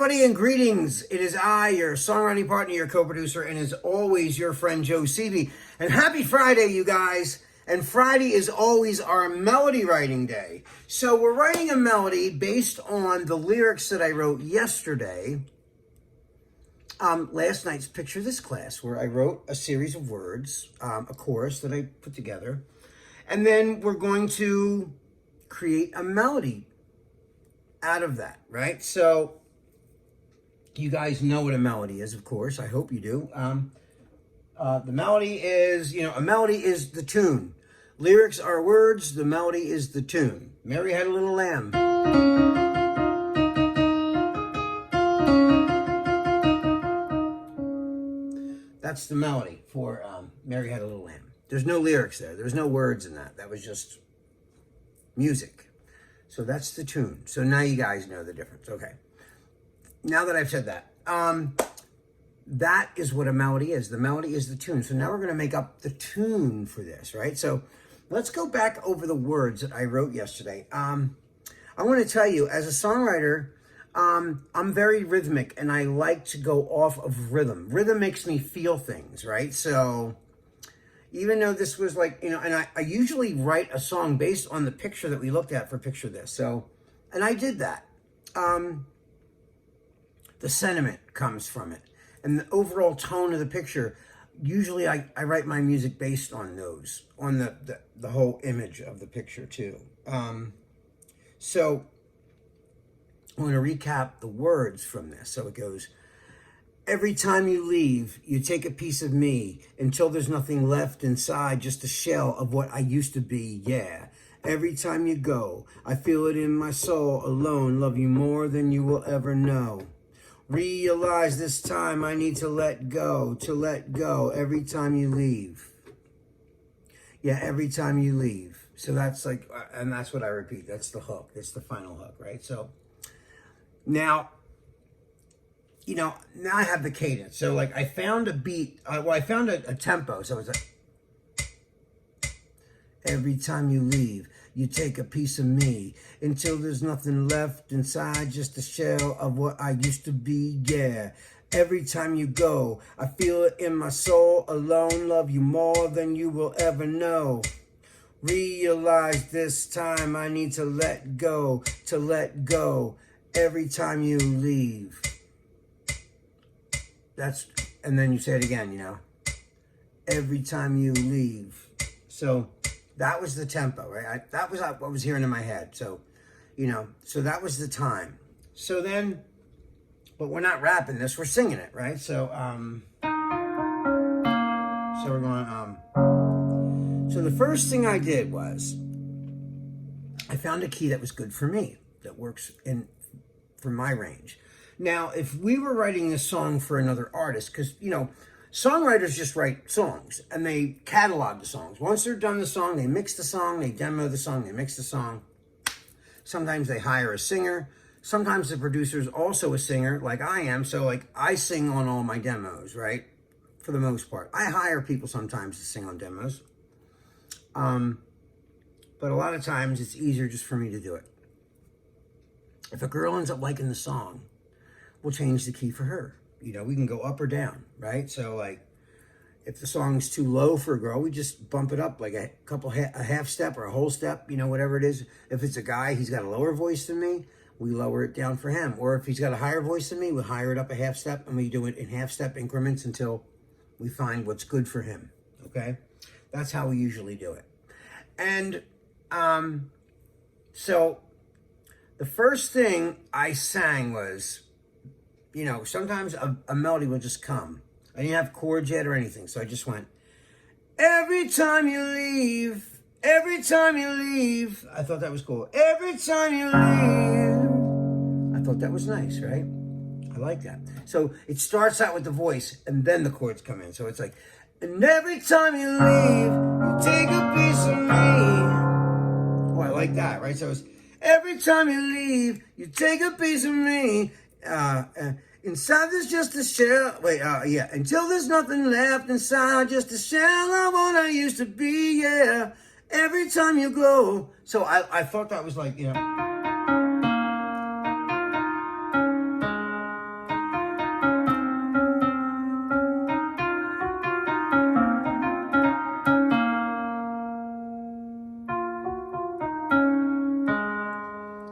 everybody, and greetings. It is I, your songwriting partner, your co-producer, and as always, your friend Joe Seavey. And happy Friday, you guys. And Friday is always our melody writing day. So we're writing a melody based on the lyrics that I wrote yesterday. Last night's Picture This class, where I wrote a series of words, a chorus that I put together. And then we're going to create a melody out of that, right? So you guys know what a melody is, of course. I hope you do. The melody is, a melody is the tune. Lyrics are words. The melody is the tune. Mary Had a Little Lamb. That's the melody for Mary Had a Little Lamb. There's no lyrics there. There's no words in that. That was just music. So that's the tune. So now you guys know the difference. Okay. Now that I've said that, that is what a melody is. The melody is the tune. So now we're going to make up the tune for this, right? So let's go back over the words that I wrote yesterday. I want to tell you, as a songwriter, I'm very rhythmic, and I like to go off of rhythm. Rhythm makes me feel things, right? So even though this was like, and I usually write a song based on the picture that we looked at for Picture This. So, and I did that. The sentiment comes from it. And the overall tone of the picture, usually I write my music based on those, on the whole image of the picture too. So I'm going to recap the words from this. So it goes, every time you leave, you take a piece of me until there's nothing left inside, just a shell of what I used to be, yeah. Every time you go, I feel it in my soul, alone, love you more than you will ever know. Realize this time I need to let go, every time you leave. Yeah, every time you leave. So that's like, and that's what I repeat. That's the hook. That's the final hook, right? So now, now I have the cadence. So like I found a beat, I found a tempo. So it's like, every time you leave, you take a piece of me until there's nothing left inside, just a shell of what I used to be, yeah. Every time you go, I feel it in my soul, alone, love you more than you will ever know. Realize this time I need to let go, every time you leave. And then you say it again, every time you leave. So that was the tempo, right? That was what was hearing in my head. So, so that was the time. So then, but we're not rapping this, we're singing it, right? So, so we're going, so the first thing I did was, I found a key that was good for me, that works for my range. Now, if we were writing this song for another artist, because, songwriters just write songs and they catalog the songs. Once they're done the song, they mix the song, they demo the song, they mix the song. Sometimes they hire a singer. Sometimes the producer's also a singer, like I am. So like I sing on all my demos, right? For the most part. I hire people sometimes to sing on demos. But a lot of times it's easier just for me to do it. If a girl ends up liking the song, we'll change the key for her. We can go up or down, right? So like, if the song's too low for a girl, we just bump it up like a half step or a whole step, whatever it is. If it's a guy, he's got a lower voice than me, we lower it down for him. Or if he's got a higher voice than me, we higher it up a half step, and we do it in half step increments until we find what's good for him, okay? That's how we usually do it. And so the first thing I sang was, sometimes a melody will just come. I didn't have chords yet or anything, so I just went, every time you leave, every time you leave. I thought that was cool. Every time you leave. I thought that was nice, right? I like that. So it starts out with the voice, and then the chords come in. So it's like, and every time you leave, you take a piece of me. Oh, I like that, right? So it's, every time you leave, you take a piece of me. Inside there's just a shell. Until there's nothing left inside, just a shell of what I used to be, yeah. Every time you go. So I thought that was like,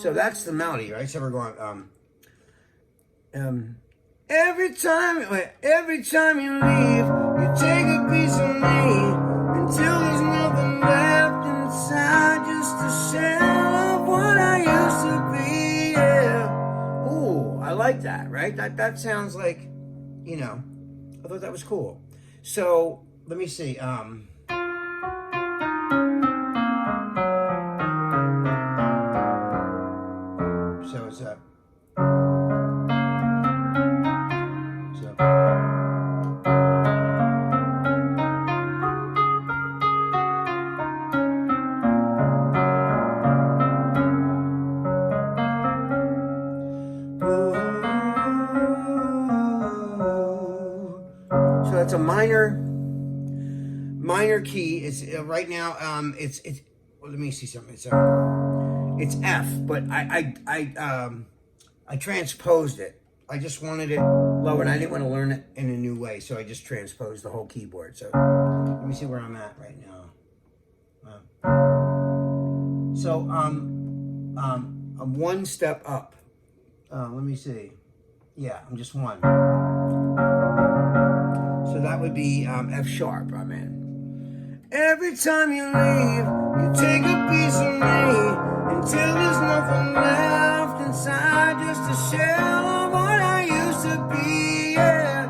So that's the melody, right? So we're going, every time you leave, you take a piece of me until there's nothing left inside, just a shell of what I used to be. Yeah. Ooh, I like that, right? That sounds like, you know, I thought that was cool. So let me see. So it's a. So that's a minor key. It's right now. It's. Well, let me see something. It's F, but I transposed it. I just wanted it lower, and I didn't want to learn it in a new way, so I just transposed the whole keyboard. So let me see where I'm at right now. I'm one step up. Let me see. Yeah, I'm just one. So that would be F sharp. I'm in. Every time you leave, you take a piece of me until there's nothing left inside, just a shell of what I used to be. Yeah.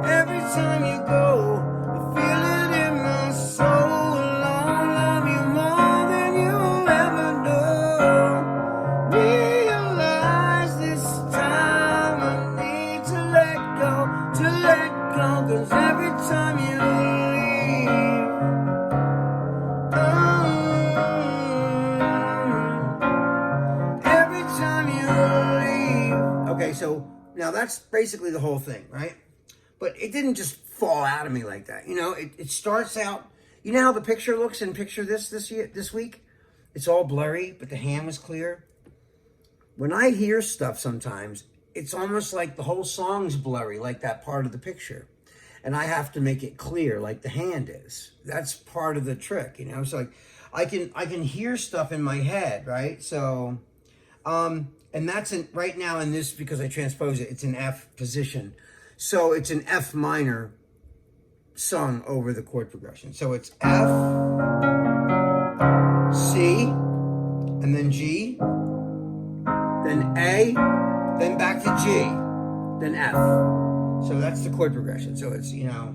Every time you go, I feel it in my soul. I'll love you more than you'll ever know. Realize this time I need to let go, 'cause every time you Okay, so now that's basically the whole thing, right? But it didn't just fall out of me like that. You know, it starts out, you know how the picture looks in picture this week? It's all blurry, but the hand was clear. When I hear stuff sometimes, it's almost like the whole song's blurry, like that part of the picture. And I have to make it clear like the hand is. That's part of the trick, you know? So like I can hear stuff in my head, right? So and that's right now in this, because I transpose it, it's an F position. So it's an F minor sung over the chord progression. So it's F, C, and then G, then A, then back to G, then F. So that's the chord progression. So it's, you know.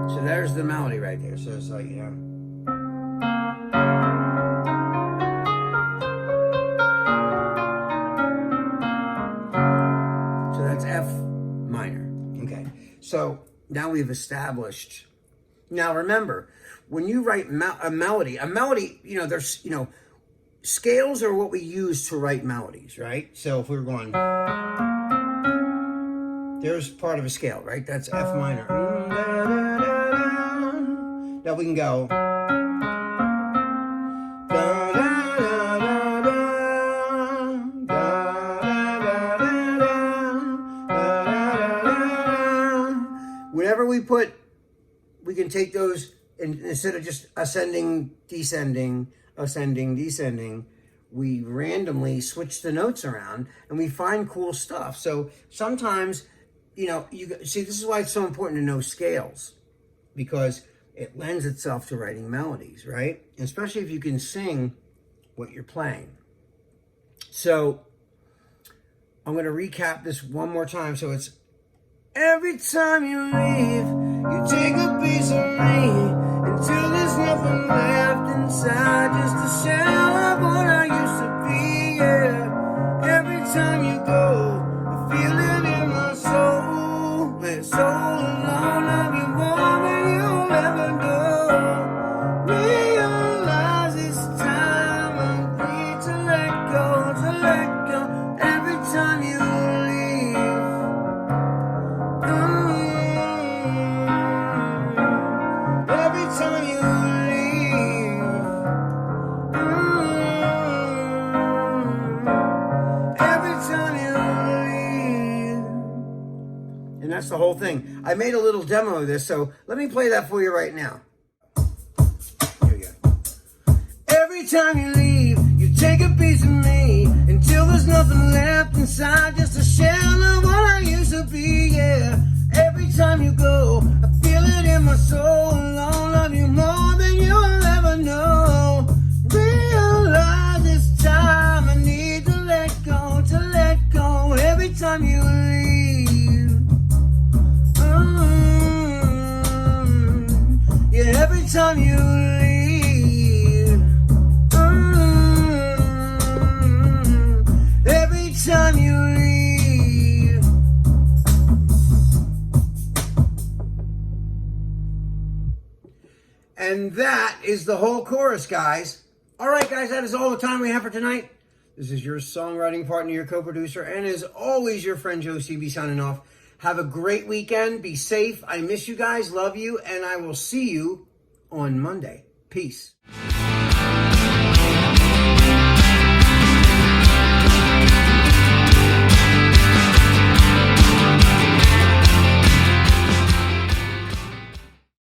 So there's the melody right there. So it's like, you know. So that's F minor. Okay. So now we've established. Now remember, when you write a melody, you know, there's, you know, scales are what we use to write melodies, right? So if we were going, there's part of a scale, right? That's F minor. Now we can go. Whenever we can take those, and instead of just ascending, descending, we randomly switch the notes around and we find cool stuff. So sometimes, you know, you see, this is why it's so important to know scales, because it lends itself to writing melodies, right? And especially if you can sing what you're playing. So I'm going to recap this one more time. So it's, every time you leave, you take a piece of me until there's nothing left inside, just a shell of what I used to be. Yeah. Every time you go, I feel it in my soul. It's so alone, love you more than you'll ever know. Realize this time I need to let go. Every time you leave. Every time you leave. Every time that's the whole thing. I made a little demo of this, so let me play that for you right now. Here you go. Every time you leave, you take a piece of me until there's nothing left inside, just a shell of what I used to be, yeah. Every time you go, I feel it in my soul, I'll love you more than you'll ever know. Realize it's time, I need to let go, every time you leave. Yeah, every time you leave. Every time you leave. And that is the whole chorus, guys. All right, guys, that is all the time we have for tonight. This is your songwriting partner, your co-producer, and as always, your friend Joe CB signing off. Have a great weekend. Be safe. I miss you guys. Love you. And I will see you on Monday. Peace.